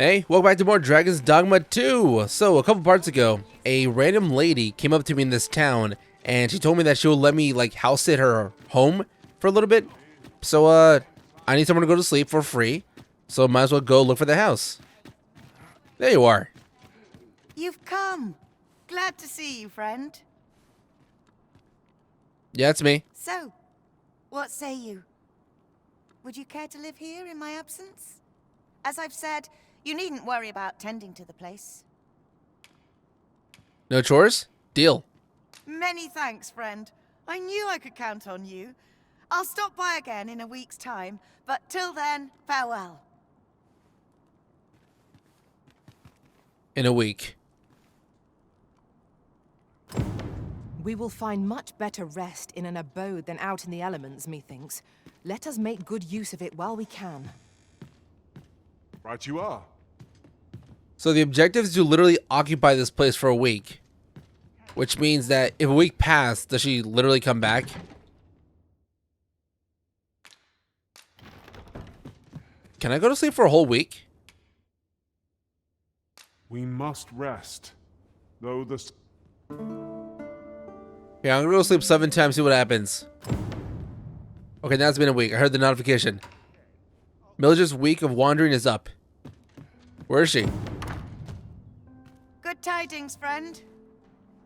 Hey, welcome back to more Dragon Dogma 2. So, a couple parts ago, a random lady came up to me in this town, and she told me that she will let me, like, house sit her home for a little bit. So, I need someone to go to sleep for free, so might as well go look for the house. There you are. You've come. Glad to see you, friend. Yeah, it's me. So, what say you? Would you care to live here in my absence? As I've said, you needn't worry about tending to the place. No chores? Deal. Many thanks, friend. I knew I could count on you. I'll stop by again in a week's time, but till then, farewell. In a week. We will find much better rest in an abode than out in the elements, methinks. Let us make good use of it while we can. Right you are. So the objective is to literally occupy this place for a week. Which means that if a week passed, does she literally come back? Can I go to sleep for a whole week? We must rest. Though the... Yeah, I'm gonna go sleep 7 times, see what happens. Okay, now it's been a week. I heard the notification. Mildred's week of wandering is up. Where is she? Good tidings, friend.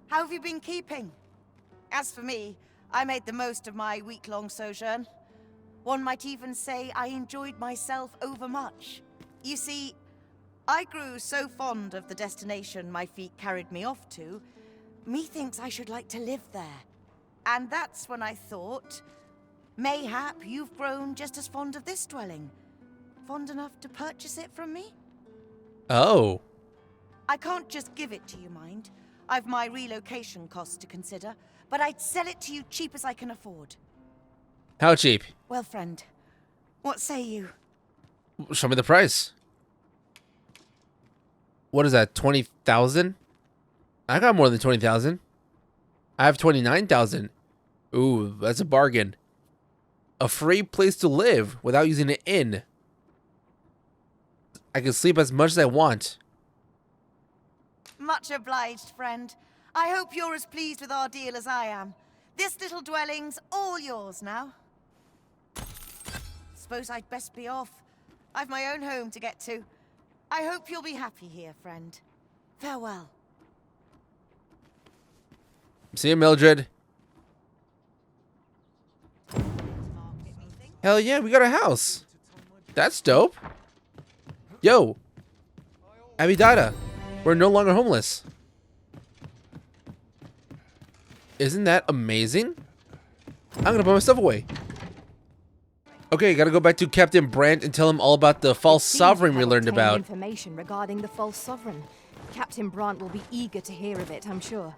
How have you been keeping? As for me, I made the most of my week-long sojourn. One might even say I enjoyed myself overmuch. You see, I grew so fond of the destination my feet carried me off to, methinks I should like to live there. And that's when I thought, mayhap you've grown just as fond of this dwelling. Fond enough to purchase it from me? Oh. I can't just give it to you, mind. I've my relocation costs to consider, but I'd sell it to you cheap as I can afford. How cheap? Well, friend, what say you? Show me the price. What is that, 20,000? I got more than 20,000. I have 29,000. Ooh, that's a bargain. A free place to live without using an inn. I can sleep as much as I want. Much obliged, friend. I hope you're as pleased with our deal as I am. This little dwelling's all yours now. Suppose I'd best be off. I've my own home to get to. I hope you'll be happy here, friend. Farewell. See you, Mildred. Hell yeah, we got a house. That's dope. Yo, Abidada, we're no longer homeless. Isn't that amazing? I'm gonna put my stuff away. Okay, gotta go back to Captain Brandt and tell him all about the false sovereign we learned about. Information regarding the false sovereign. Captain Brandt will be eager to hear of it, I'm sure.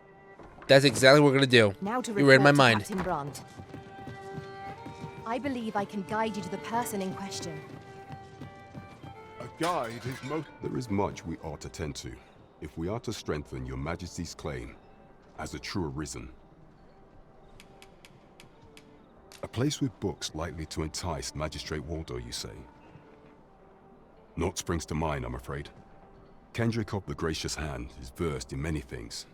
That's exactly what we're gonna do. Now to You read my to mind. Captain Brandt. I believe I can guide you to the person in question. A guide is most... There is much we ought to tend to, if we are to strengthen your Majesty's claim as a true Arisen. A place with books likely to entice Magistrate Waldo, you say? Naught springs to mind, I'm afraid. Kendrick of the Gracious Hand is versed in many things.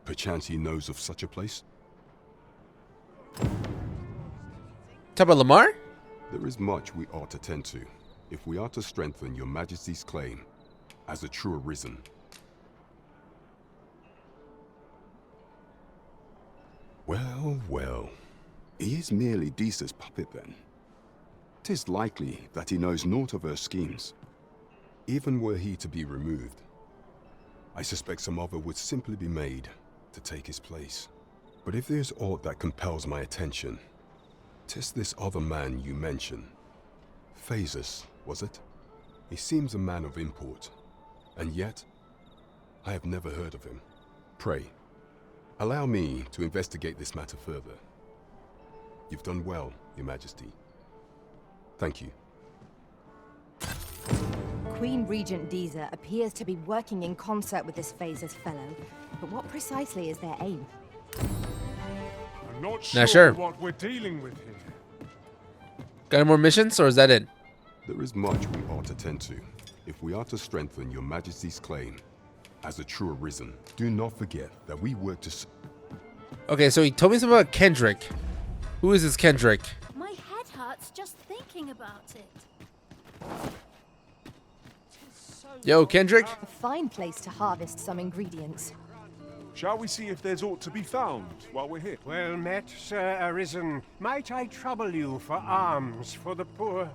Perchance he knows of such a place? Talk about Lamar? There is much we ought to tend to, if we are to strengthen your Majesty's claim as a true Arisen. Well, well. He is merely Disa's puppet then. 'Tis likely that he knows naught of her schemes. Even were he to be removed, I suspect some other would simply be made to take his place. But if there's aught that compels my attention, 'tis this other man you mention. Phases, was it? He seems a man of import, and yet I have never heard of him. Pray, allow me to investigate this matter further. You've done well, Your Majesty. Thank you. Queen Regent Disa appears to be working in concert with this Phases fellow, but what precisely is their aim? I'm not Not sure sure. what we're dealing with here. Got any more missions, or is that it? There is much we ought to tend to, if we are to strengthen your majesty's claim as a true Arisen, do not forget that we work to... Okay, so he told me something about Kendrick. Who is this Kendrick? My head hurts just thinking about it. Yo, Kendrick? A fine place to harvest some ingredients. Shall we see if there's aught to be found while we're here? Well met, Sir Arisen. Might I trouble you for alms for the poor?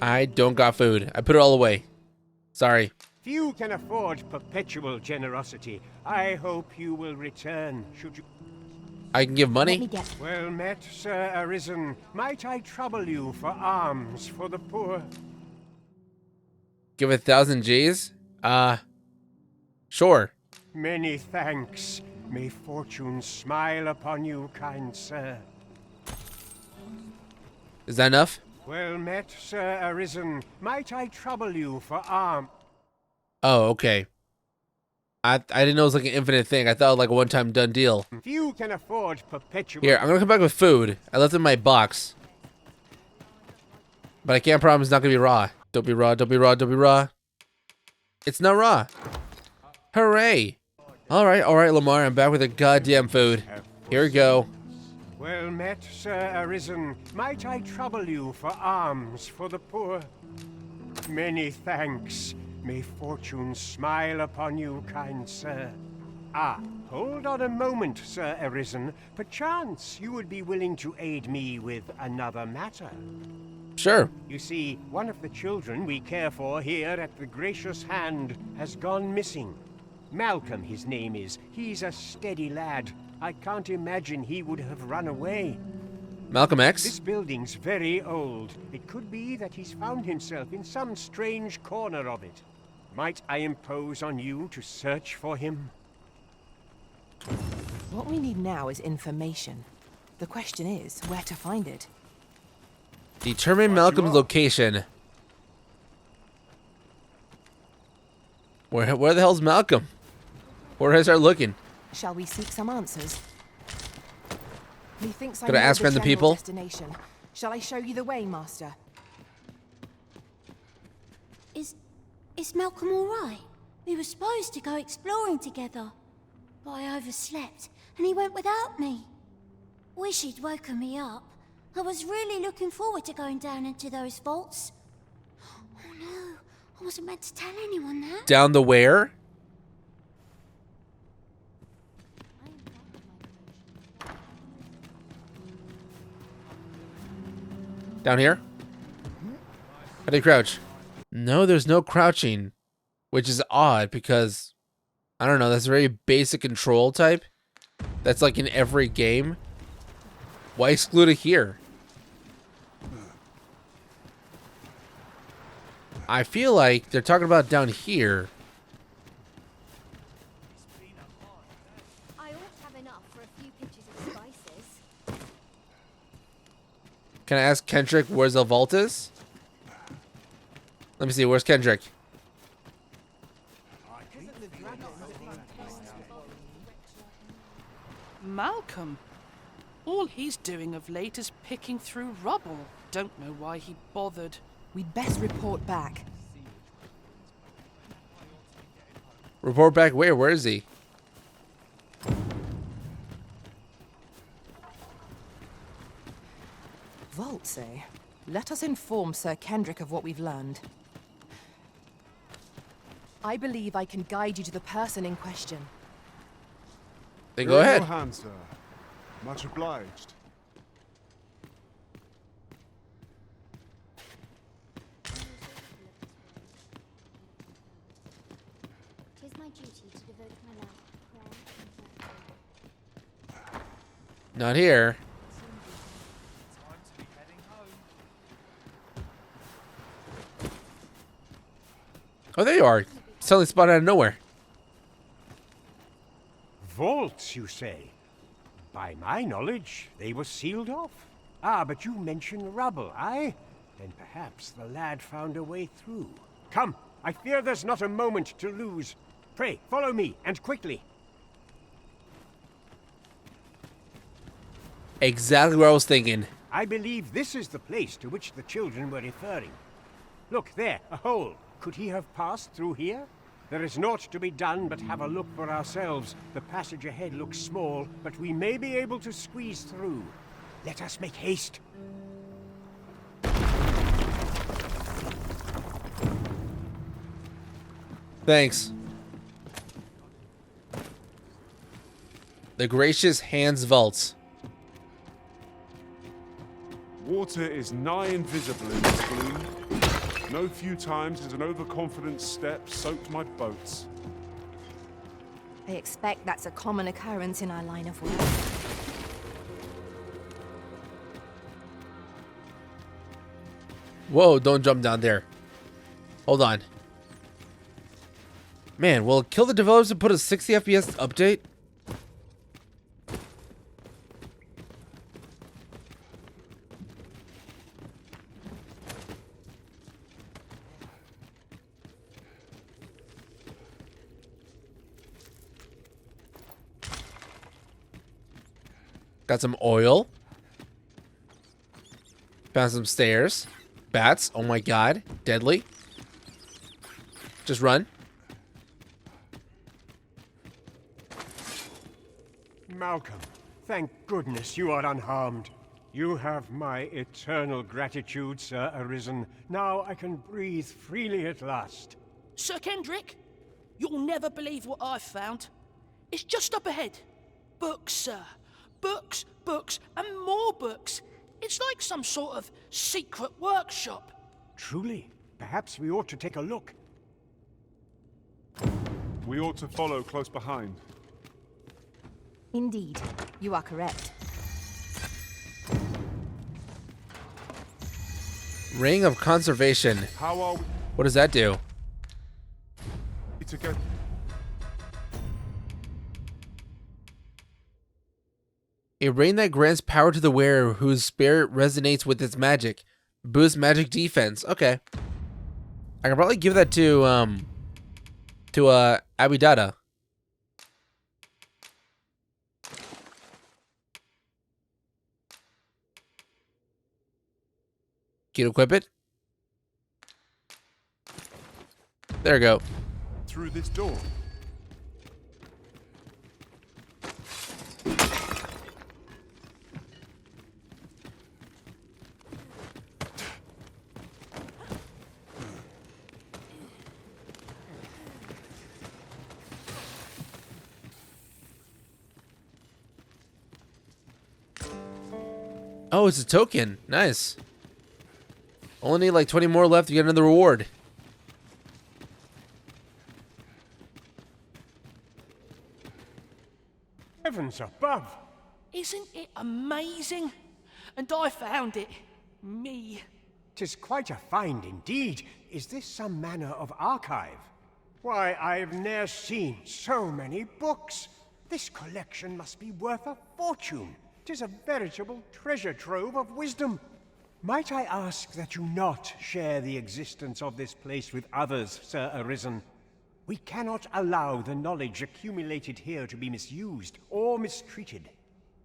I don't got food. I put it all away. Sorry. Few can afford perpetual generosity. I hope you will return, should you... I can give Let me money? get... Well met, Sir Arisen. Might I trouble you for alms for the poor? Give 1,000 G's? Sure. Many thanks. May fortune smile upon you, kind sir. Is that enough? Well met, Sir Arisen. Might I trouble you for alms? Oh, okay. I didn't know it was like an infinite thing. I thought it was like a one-time done deal. Few can afford perpetual... Here, I'm gonna come back with food. I left it in my box. But I can't promise it's not gonna be raw. Don't be raw, don't be raw, don't be raw. It's not raw. Hooray. Alright, Lamar, I'm back with the goddamn food. Here we go. Well met, Sir Arisen. Might I trouble you for alms for the poor? Many thanks. May fortune smile upon you, kind sir. Ah, hold on a moment, Sir Arisen. Perchance you would be willing to aid me with another matter. Sure. You see, one of the children we care for here at the Gracious Hand has gone missing. Malcolm, his name is. He's a steady lad. I can't imagine he would have run away. Malcolm X? This building's very old. It could be that he's found himself in some strange corner of it. Might I impose on you to search for him? What we need now is information. The question is, where to find it? Determine Malcolm's location. Where the hell's Malcolm? Where I start looking? Shall we seek some answers? Methinks I Could I know ask random general people? destination. Shall I show you the way, Master? Is Malcolm all right? We were supposed to go exploring together, but I overslept and he went without me. Wish he'd woken me up. I was really looking forward to going down into those vaults. Oh no, I wasn't meant to tell anyone that. Down the where? Down here? How do you crouch? No, there's no crouching, which is odd because, I don't know, that's a very basic control type. That's like in every game. Why exclude it here? I feel like they're talking about down here. I ought to have enough for a few pitchers of spices. Can I ask Kendrick where's the vault is? Let me see, where's Kendrick? Malcolm. All he's doing of late is picking through rubble. Don't know why he bothered. We'd best report back. Report back where? Where is he? Vaults, eh? Let us inform Sir Kendrick of what we've learned. I believe I can guide you to the person in question. Then go ahead. Your hand, sir. Much obliged. Tis my duty to devote my life to prayer and virtue. Not here. Oh, there you are. Suddenly spotted out of nowhere. Vaults, you say? By my knowledge, they were sealed off. Ah, but you mention rubble, aye? Then perhaps the lad found a way through. Come, I fear there's not a moment to lose. Pray, follow me, and quickly. Exactly what I was thinking. I believe this is the place to which the children were referring. Look, there, a hole. Could he have passed through here? There is naught to be done but have a look for ourselves. The passage ahead looks small, but we may be able to squeeze through. Let us make haste. Thanks. The gracious Hans vaults. Water is nigh invisible in this gloom. No few times has an overconfident step soaked my boats. I expect that's a common occurrence in our line of work. Whoa, don't jump down there. Hold on. Man, will it kill the developers to put a 60 FPS update? Got some oil. Found some stairs. Bats. Oh my god. Deadly. Just run. Malcolm, thank goodness you are unharmed. You have my eternal gratitude, Sir Arisen. Now I can breathe freely at last. Sir Kendrick, you'll never believe what I've found. It's just up ahead. Books, sir. Books, books, and more books. It's like some sort of secret workshop. Truly, perhaps we ought to take a look. We ought to follow close behind. Indeed, you are correct. Ring of Conservation. How are What does that do? we to get? A ring that grants power to the wearer whose spirit resonates with its magic. Boosts magic defense. Okay. I can probably give that to Abidada. Can you equip it? There we go. Through this door. Oh, it's a token. Nice. Only need like 20 more left to get another reward. Heavens above! Isn't it amazing? And I found it. Me. 'Tis quite a find indeed. Is this some manner of archive? Why, I've ne'er seen so many books. This collection must be worth a fortune. 'Tis a veritable treasure trove of wisdom. Might I ask that you not share the existence of this place with others, Sir Arisen? We cannot allow the knowledge accumulated here to be misused or mistreated.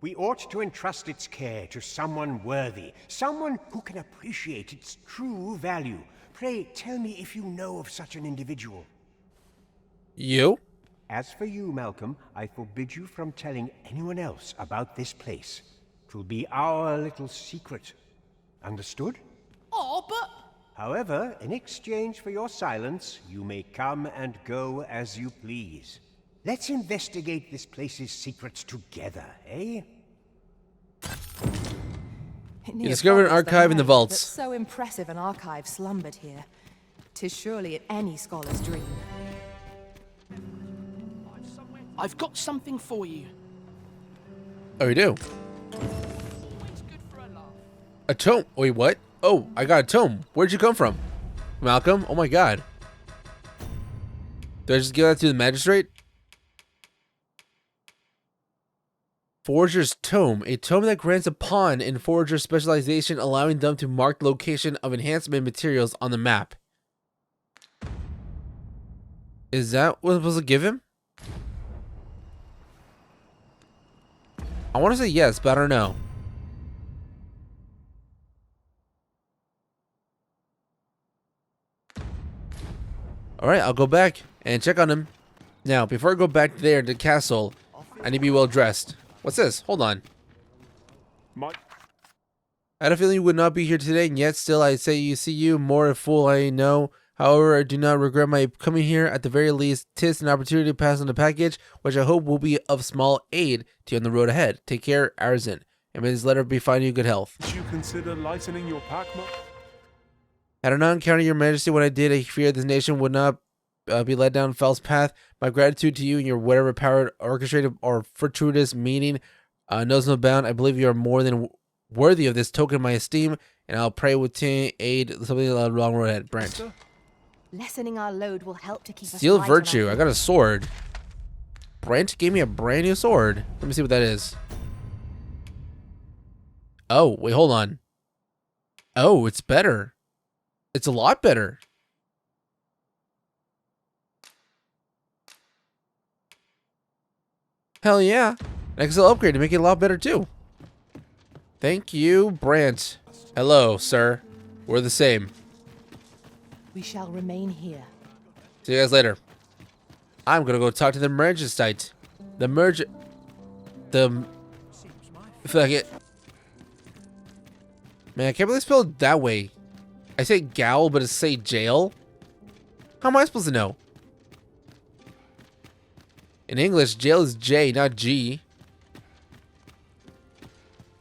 We ought to entrust its care to someone worthy, someone who can appreciate its true value. Pray tell me if you know of such an individual. You? As for you, Malcolm, I forbid you from telling anyone else about this place. 'Twill be our little secret. Understood? Oh, but... However, in exchange for your silence, you may come and go as you please. Let's investigate this place's secrets together, eh? You discovered an archive in the vaults. So impressive an archive slumbered here. 'Tis surely any scholar's dream. I've got something for you. Oh, you do? Always good for a laugh. A tome. Wait, what? Oh, I got a tome. Where'd you come from? Malcolm? Oh my god. Do I just give that to the magistrate? Forager's Tome. A tome that grants a pawn in Forager specialization, allowing them to mark the location of enhancement materials on the map. Is that what I'm supposed to give him? I want to say yes, but I don't know. Alright, I'll go back and check on him. Now, before I go back there to the castle, I need to be well dressed. What's this? Hold on. My I had a feeling you would not be here today, and yet still I say you see you, more a fool I know. However, I do not regret my coming here. At the very least, 'tis an opportunity to pass on the package, which I hope will be of small aid to you on the road ahead. Take care, Arisen, and may this letter be finding you good health. did you consider lightening your pack, Had I not encountered your majesty when I did, I fear this nation would not be led down false path. My gratitude to you and your whatever power, orchestrated or fortuitous meaning, knows no bound. I believe you are more than worthy of this token of my esteem, and I'll pray with aid something a long road ahead. Brent. Lessening our load will help to keep us Steel light on our Virtue. I feet. got a sword. Brent gave me a brand new sword. Let me see what that is. Oh, wait, hold on. Oh, it's better. It's a lot better. Hell yeah. Next I'll upgrade to make it a lot better too. Thank you, Brant. Hello, sir. We're the same. We shall remain here. See you guys later. I'm gonna go talk to the merchant site. Fuck it. Man, I can't believe it's spelled that way. I say gal, but it's say jail. How am I supposed to know? In English, jail is J, not G.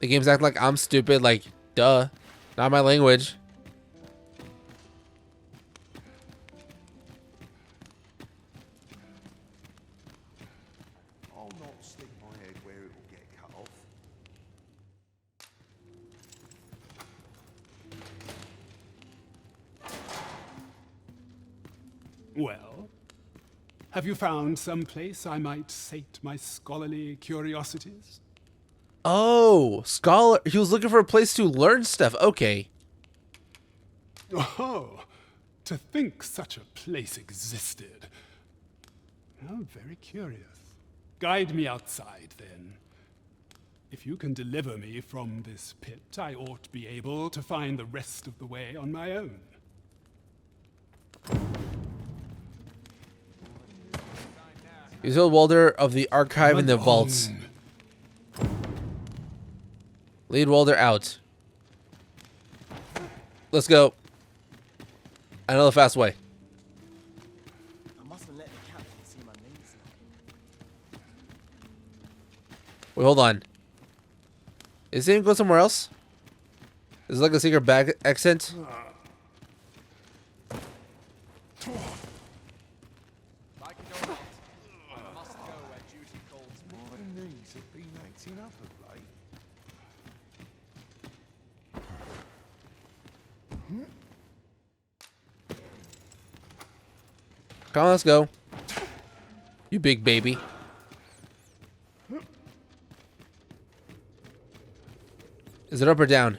The game's acting like I'm stupid, like, duh. Not my language. I'll not stick my head where it will get cut off. Well, have you found some place I might sate my scholarly curiosities? Oh, scholar. He was looking for a place to learn stuff. Okay. Oh, to think such a place existed. How very curious. Guide me outside, then. If you can deliver me from this pit, I ought to be able to find the rest of the way on my own. He's the Walder of the archive in the vaults. Lead Walder out. Let's go. I know the fast way. I mustn't let the captain see my knees. Wait, hold on. Is he gonna go somewhere else? Is it like a secret back accent? My knees have been acting up of late. Come on, let's go. You big baby. Is it up or down?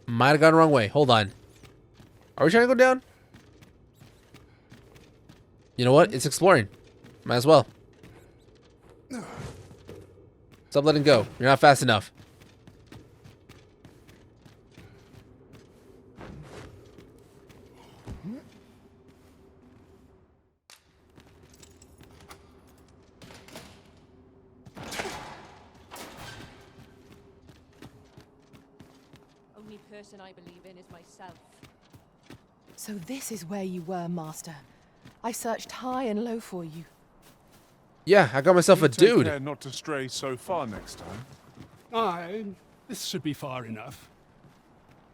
Might have gone the wrong way. Hold on. Are we trying to go down? You know what? It's exploring. Might as well. Stop letting go. You're not fast enough. Only person I believe in is myself. So this is where you were, Master. I searched high and low for you. Yeah, I got myself a Take dude. care not to stray so far next time. Aye, this should be far enough.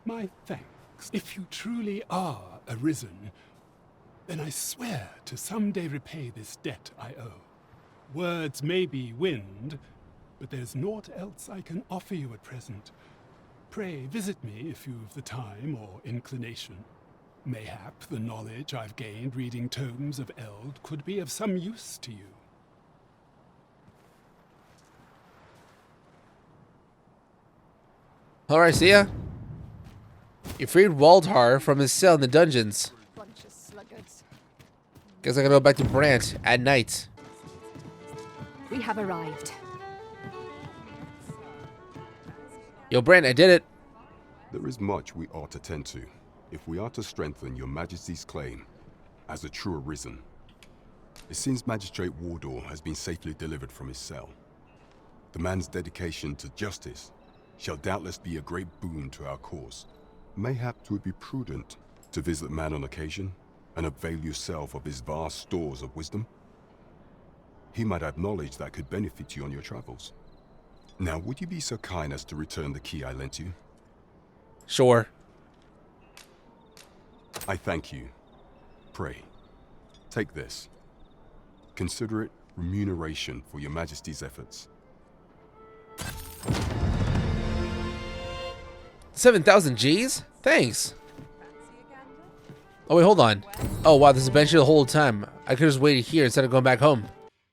My thanks. If you truly are Arisen, then I swear to someday repay this debt I owe. Words may be wind, but there's naught else I can offer you at present. Pray visit me if you've the time or inclination. Mayhap the knowledge I've gained reading tomes of Eld could be of some use to you. Alright, see ya. You freed Waldhar from his cell in the dungeons. Bunch of sluggards. Guess I gotta go back to Brant at night. We have arrived. Yo, Brant, I did it. There is much we ought to tend to. if we are to strengthen your Majesty's claim as a true Arisen, it seems Magistrate Wardor has been safely delivered from his cell. The man's dedication to justice shall doubtless be a great boon to our cause. Mayhap 'twould be prudent to visit the man on occasion and avail yourself of his vast stores of wisdom. He might have knowledge that could benefit you on your travels. Now, would you be so kind as to return the key I lent you? Sure. I thank you. Pray, take this. Consider it remuneration for your Majesty's efforts. 7,000 G's? Thanks. Oh, wait, hold on. Oh, wow, this has been here the whole time. I could just waited here instead of going back home.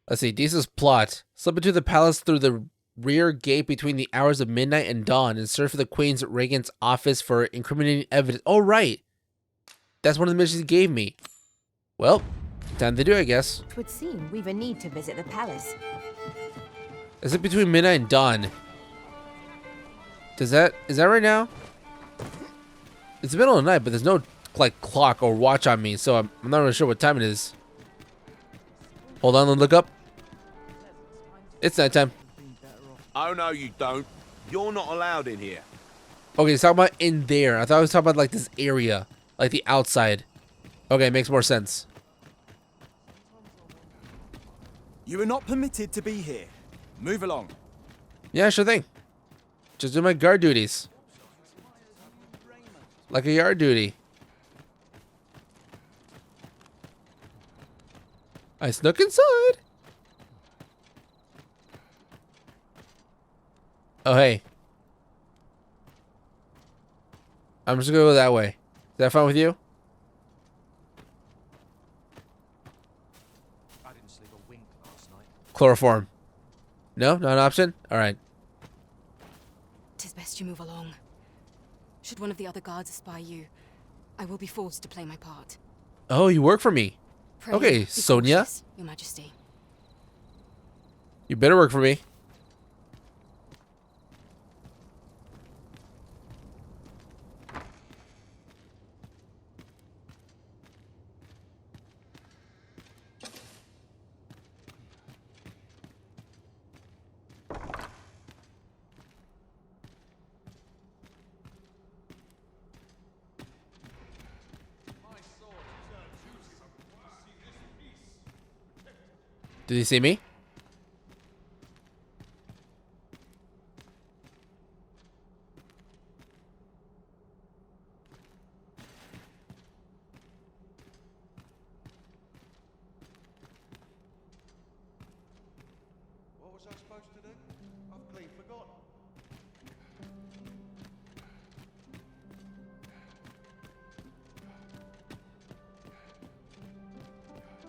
Let's see, Deesa's plot. Slip into the palace through the rear gate between the hours of midnight and dawn and search for the Queen's Regent's office for incriminating evidence. Oh, right. That's one of the missions he gave me. Well, time to do it, I guess. It would seem we've a need to visit the palace. Is it between midnight and dawn? Is that right now? It's the middle of the night, but there's no like clock or watch on me, so I'm not really sure what time it is. Hold on, let me look up. It's nighttime. Oh no, you don't. You're not allowed in here. Okay, he's talking about in there. I thought I was talking about like this area, like the outside. Okay, makes more sense. You are not permitted to be here. Move along. Yeah, sure thing. Just do my guard duties. Like a yard duty. I snuck inside. Oh, hey. I'm just gonna go that way. Is that fine with you? I didn't sleep a wink last night. Chloroform. No? Not an option? Alright. 'Tis best you move along. Should one of the other guards espy you, I will be forced to play my part. Oh, you work for me. Pray, Okay, be Sonia. cautious, Your Majesty. You better work for me. Did he see me? What was I supposed to do? I've clean forgotten.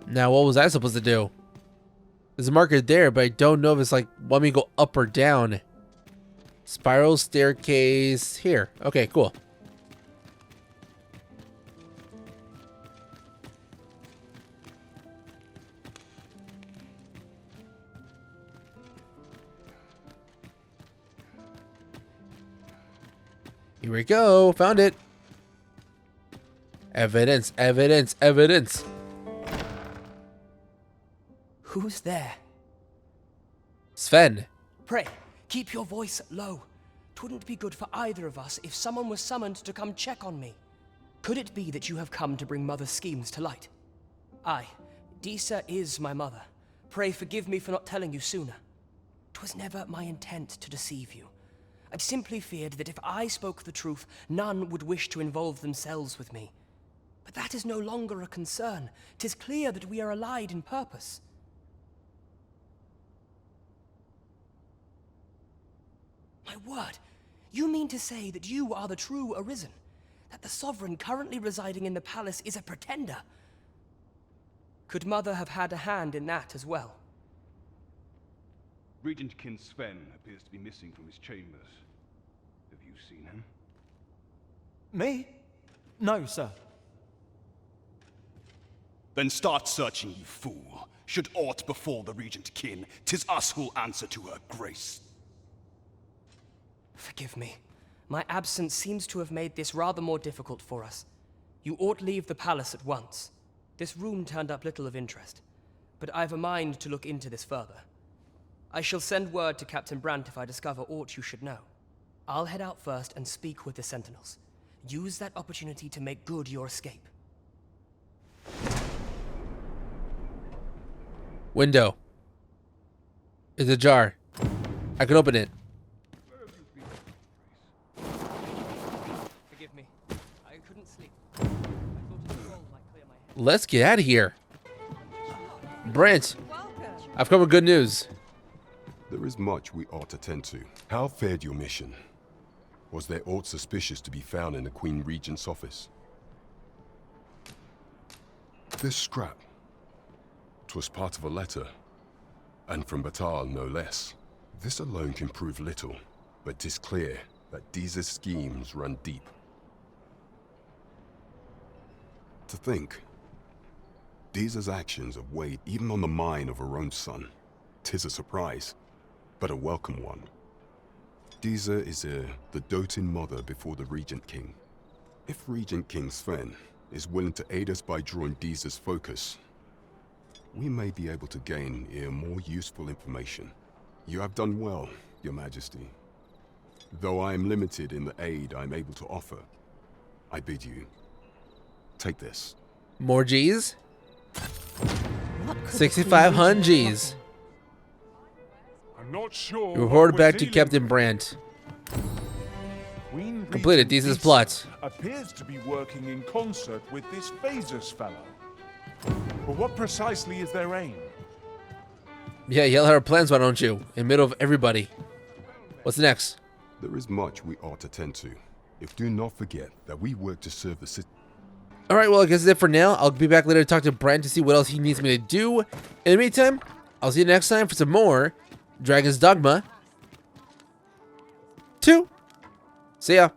Now, what was I supposed to do? There's a marker there, but I don't know if it's like, want me to go up or down. Spiral staircase here. Okay, cool. Here we go. Found it. Evidence, evidence, evidence. Who's there? Sven. Pray, keep your voice low. 'Twouldn't be good for either of us if someone was summoned to come check on me. Could it be that you have come to bring Mother's schemes to light? Aye, Disa is my mother. Pray forgive me for not telling you sooner. 'Twas never my intent to deceive you. I'd simply feared that if I spoke the truth, none would wish to involve themselves with me. But that is no longer a concern. 'Tis clear that we are allied in purpose. My word, you mean to say that you are the true Arisen? That the sovereign currently residing in the palace is a pretender? Could Mother have had a hand in that as well? Regent Kin Sven appears to be missing from his chambers. Have you seen him? Me? No, sir. Then start searching, you fool. Should aught befall the Regent Kin, 'tis us who'll answer to her grace. Forgive me. My absence seems to have made this rather more difficult for us. You ought leave the palace at once. This room turned up little of interest, but I've a mind to look into this further. I shall send word to Captain Brandt if I discover aught you should know. I'll head out first and speak with the Sentinels. Use that opportunity to make good your escape. Window. It's ajar. I can open it. Forgive me. I couldn't sleep. I thought a scroll might clear my head. Let's get out of here. Brent, I've come with good news. There is much we ought to tend to. How fared your mission? Was there aught suspicious to be found in the Queen Regent's office? This scrap. 'Twas part of a letter. And from Battahl, no less. This alone can prove little, but 'tis clear that Deeza's schemes run deep. To think, Deeza's actions have weighed even on the mind of her own son. 'Tis a surprise, but a welcome one. Deeza is the doting mother before the Regent King. If Regent King Sven is willing to aid us by drawing Deeza's focus, we may be able to gain more useful information. You have done well, Your Majesty. Though I am limited in the aid I'm able to offer, I bid you, take this. More G's? 6,500 G's. I'm not sure. You reported what we're back to dealing Captain with. Brandt. Queen Completed Regent Deeza's Deeza plot. appears to be working in concert with this Phasus fellow. But what precisely is their aim? Yeah, yell at our plans, why don't you? In the middle of everybody. What's next? There is much we ought to tend to. If do not forget that we work to serve the city. Alright, well, I guess that's it for now. I'll be back later to talk to Brandt to see what else he needs me to do. In the meantime, I'll see you next time for some more Dragon's Dogma 2. See ya.